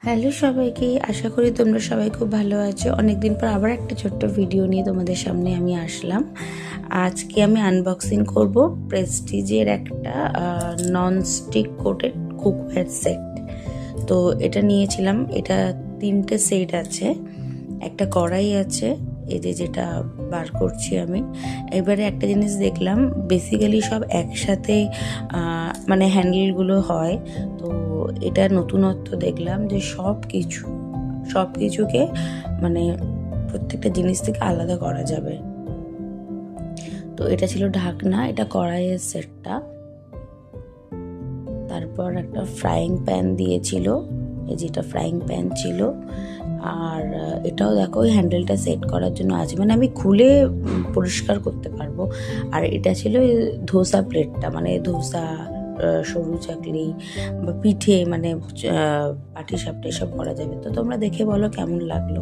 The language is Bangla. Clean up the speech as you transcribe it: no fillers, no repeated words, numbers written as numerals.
হ্যালো সবাইকে, আশা করি তোমরা সবাই খুব ভালো আছো। অনেকদিন পর আবার একটা ছোট্ট ভিডিও নিয়ে তোমাদের সামনে আমি আসলাম। আজকে আমি আনবক্সিং করব প্রেস্টিজের একটা ননস্টিক কোটেড কুকওয়্যার সেট। তো এটা নিয়েছিলাম, এটা 3টে সেট আছে, একটা কড়াই আছে, এই যেটা বার করছি আমি। এবারে একটা জিনিস দেখলাম, বেসিক্যালি সব একসাথে মানে হ্যান্ডেলগুলো হয়। তো এটা নতুনত্ব দেখলাম যে সব কিছুকে মানে প্রত্যেকটা জিনিস থেকে আলাদা করা যাবে। তো এটা ছিল ঢাকনা, এটা কড়াইয়ের সেটটা। তারপর একটা ফ্রাইং প্যান দিয়েছিল, এই যেটা ফ্রাইং প্যান ছিল। আর এটাও দেখো ওই হ্যান্ডেলটা সেট করার জন্য আছে, মানে আমি খুলে পরিষ্কার করতে পারবো। আর এটা ছিল ধোসা প্লেটটা, মানে ধোসা, সরু চাকলি বা পিঠে, মানে পাটি সাপটা এসব করা যাবে। তো তোমরা দেখে বলো কেমন লাগলো।